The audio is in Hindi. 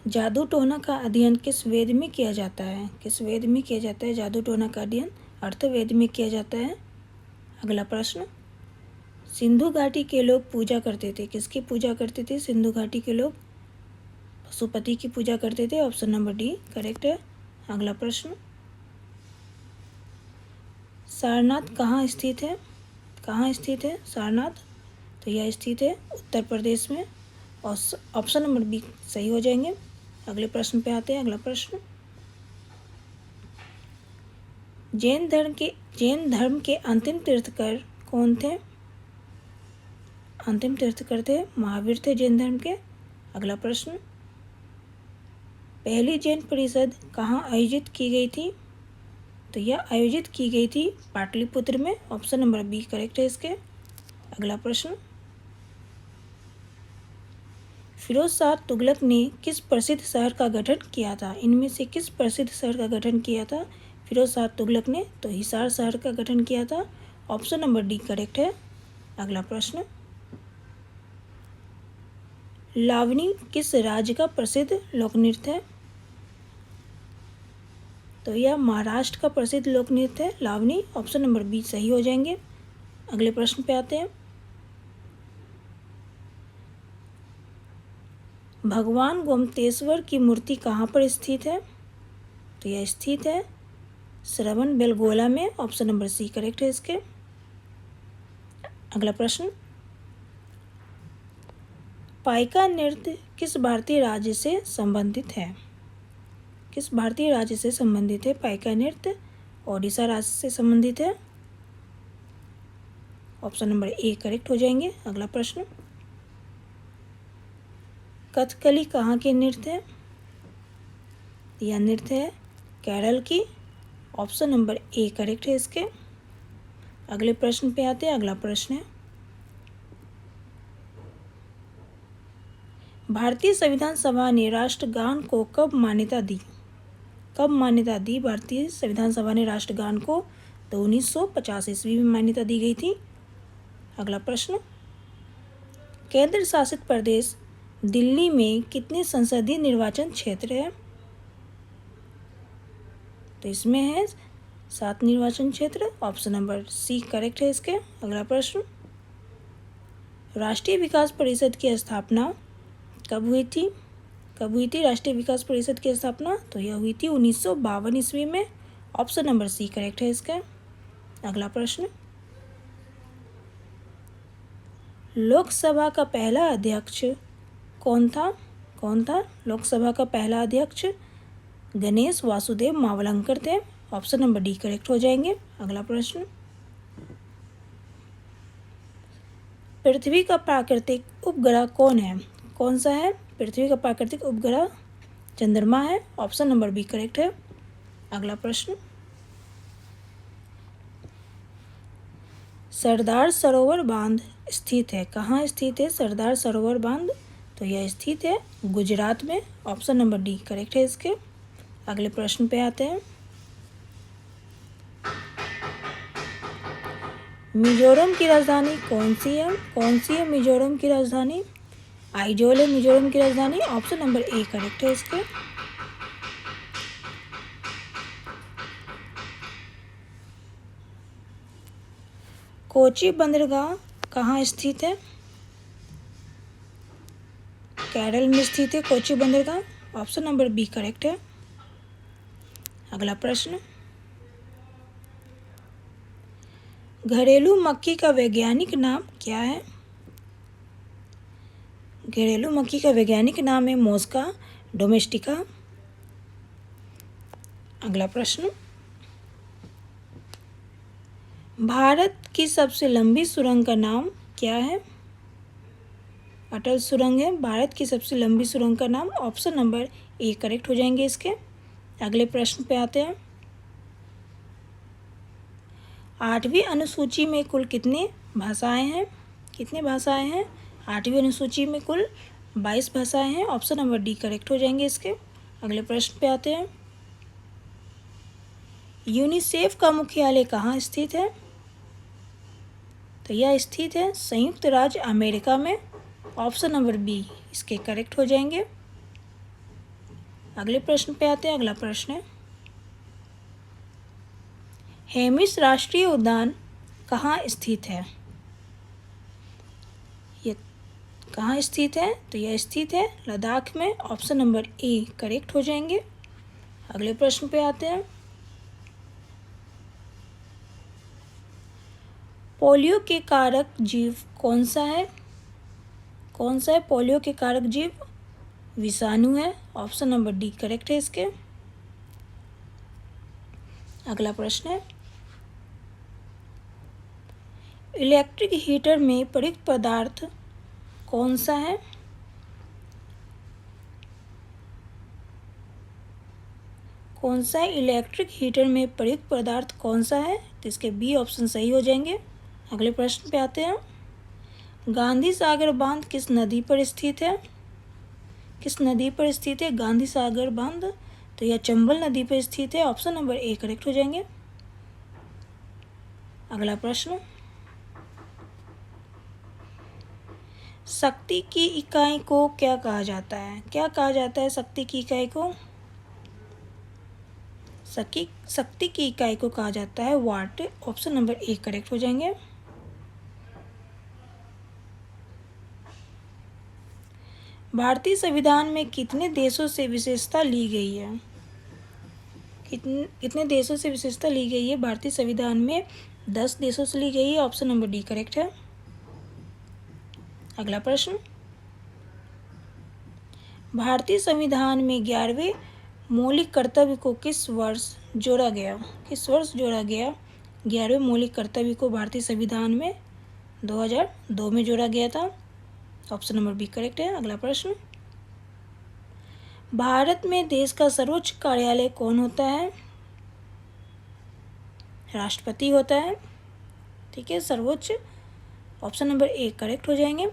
जादू टोना का अध्ययन किस वेद में किया जाता है? किस वेद में किया जाता है जादू टोना का अध्ययन? अर्थवेद में किया जाता है। अगला प्रश्न, सिंधु घाटी के लोग पूजा करते थे, किसकी पूजा करते थे? सिंधु घाटी के लोग पशुपति की पूजा करते थे। ऑप्शन नंबर डी करेक्ट है। अगला प्रश्न, सारनाथ कहाँ स्थित है? कहाँ स्थित है सारनाथ? तो यह स्थित है उत्तर प्रदेश में। और ऑप्शन नंबर बी सही हो जाएंगे। अगले प्रश्न पे आते हैं। अगला प्रश्न, जैन धर्म के अंतिम तीर्थकर कौन थे? अंतिम तीर्थकर थे महावीर थे जैन धर्म के। अगला प्रश्न, पहली जैन परिषद कहाँ आयोजित की गई थी? तो यह आयोजित की गई थी पाटलिपुत्र में। ऑप्शन नंबर बी करेक्ट है इसके। अगला प्रश्न, फिरोज शाह तुगलक ने किस प्रसिद्ध शहर का गठन किया था? इनमें से किस प्रसिद्ध शहर का गठन किया था फिरोज शाह तुगलक ने? तो हिसार शहर का गठन किया था। ऑप्शन नंबर डी करेक्ट है। अगला प्रश्न, लावनी किस राज्य का प्रसिद्ध लोक नृत्य है? तो यह महाराष्ट्र का प्रसिद्ध लोक नृत्य है लावनी। ऑप्शन नंबर बी सही हो जाएंगे। अगले प्रश्न पे आते हैं। भगवान गोमतेश्वर की मूर्ति कहाँ पर स्थित है? तो यह स्थित है श्रवण बेलगोला में। ऑप्शन नंबर सी करेक्ट है इसके। अगला प्रश्न, पाइका नृत्य किस भारतीय राज्य से संबंधित है? किस भारतीय राज्य से संबंधित है पाइका नृत्य? ओडिशा राज्य से संबंधित है। ऑप्शन नंबर ए करेक्ट हो जाएंगे। अगला प्रश्न, कथकली कहाँ के नृत्य है? यह नृत्य है केरल की। ऑप्शन नंबर ए करेक्ट है इसके। अगले प्रश्न पे आते हैं। अगला प्रश्न है, भारतीय संविधान सभा ने राष्ट्रगान को कब मान्यता दी? कब मान्यता दी भारतीय संविधान सभा ने राष्ट्रगान को? तो 1950 ईस्वी में मान्यता दी गई थी। अगला प्रश्न, केंद्र शासित प्रदेश दिल्ली में कितने संसदीय निर्वाचन क्षेत्र है? तो इसमें है 7 निर्वाचन क्षेत्र। ऑप्शन नंबर सी करेक्ट है इसके। अगला प्रश्न, राष्ट्रीय विकास परिषद की स्थापना कब हुई थी? कब हुई थी राष्ट्रीय विकास परिषद की स्थापना? तो यह हुई थी 1952 ईस्वी में। ऑप्शन नंबर सी करेक्ट है इसका। अगला प्रश्न, लोकसभा का पहला अध्यक्ष कौन था? कौन था लोकसभा का पहला अध्यक्ष? गणेश वासुदेव मावलंकर थे। ऑप्शन नंबर डी करेक्ट हो जाएंगे। अगला प्रश्न, पृथ्वी का प्राकृतिक उपग्रह कौन है? कौन सा है पृथ्वी का प्राकृतिक उपग्रह? चंद्रमा है। ऑप्शन नंबर बी करेक्ट है। अगला प्रश्न, सरदार सरोवर बांध स्थित है कहाँ स्थित है सरदार सरोवर बांध? तो यह स्थित है गुजरात में। ऑप्शन नंबर डी करेक्ट है इसके। अगले प्रश्न पे आते हैं। मिजोरम की राजधानी कौन सी है? कौन सी है मिजोरम की राजधानी? आइजोल है मिजोरम की राजधानी। ऑप्शन नंबर ए करेक्ट है इसके। कोची बंदरगाह कहाँ स्थित है? केरल में स्थित है कोची बंदरगाह। ऑप्शन नंबर बी करेक्ट है। अगला प्रश्न, घरेलू मक्खी का वैज्ञानिक नाम क्या है? घरेलू मक्खी का वैज्ञानिक नाम है मोस्का डोमेस्टिका। अगला प्रश्न, भारत की सबसे लंबी सुरंग का नाम क्या है? अटल सुरंग है भारत की सबसे लंबी सुरंग का नाम। ऑप्शन नंबर ए करेक्ट हो जाएंगे इसके। अगले प्रश्न पे आते हैं। 8वीं अनुसूची में कुल कितनी भाषाएं हैं? कितनी भाषाएं हैं 8वीं अनुसूची में? कुल 22 भाषाएं हैं। ऑप्शन नंबर डी करेक्ट हो जाएंगे इसके। अगले प्रश्न पे आते हैं। यूनिसेफ का मुख्यालय कहाँ स्थित है? तो यह स्थित है संयुक्त राज्य अमेरिका में। ऑप्शन नंबर बी इसके करेक्ट हो जाएंगे। अगले प्रश्न पे आते हैं। अगला प्रश्न है, हेमिस राष्ट्रीय उद्यान कहाँ स्थित है? ये कहाँ स्थित है? तो यह स्थित है लद्दाख में। ऑप्शन नंबर ए करेक्ट हो जाएंगे। अगले प्रश्न पे आते हैं, पोलियो के कारक जीव कौन सा है? कौन सा है पोलियो के कारक जीव? विषाणु है। ऑप्शन नंबर डी करेक्ट है इसके। अगला प्रश्न है, इलेक्ट्रिक हीटर में प्रयुक्त पदार्थ कौन सा है? कौन सा है इलेक्ट्रिक हीटर में प्रयुक्त पदार्थ कौन सा है? तो इसके बी ऑप्शन सही हो जाएंगे। अगले प्रश्न पे आते हैं, गांधी सागर बांध किस नदी पर स्थित है? किस नदी पर स्थित है गांधी सागर बांध? तो यह चंबल नदी पर स्थित है। ऑप्शन नंबर ए करेक्ट हो जाएंगे। अगला प्रश्न, शक्ति की इकाई को क्या कहा जाता है? क्या कहा जाता है शक्ति की इकाई को? शक्ति की इकाई को कहा जाता है वाट। ऑप्शन नंबर ए करेक्ट हो जाएंगे। भारतीय संविधान में कितने देशों से विशेषता ली गई है? कितने देशों से विशेषता ली गई है भारतीय संविधान में? 10 देशों से ली गई है। ऑप्शन नंबर डी करेक्ट है। अगला प्रश्न, भारतीय संविधान में 11वें मौलिक कर्तव्य को किस वर्ष जोड़ा गया? किस वर्ष जोड़ा गया? 11वें मौलिक कर्तव्य को भारतीय संविधान में 2002 में जोड़ा गया था। ऑप्शन नंबर बी करेक्ट है। अगला प्रश्न, भारत में देश का सर्वोच्च कार्यालय कौन होता है? राष्ट्रपति होता है। ठीक है, सर्वोच्च। ऑप्शन नंबर ए करेक्ट हो जाएंगे।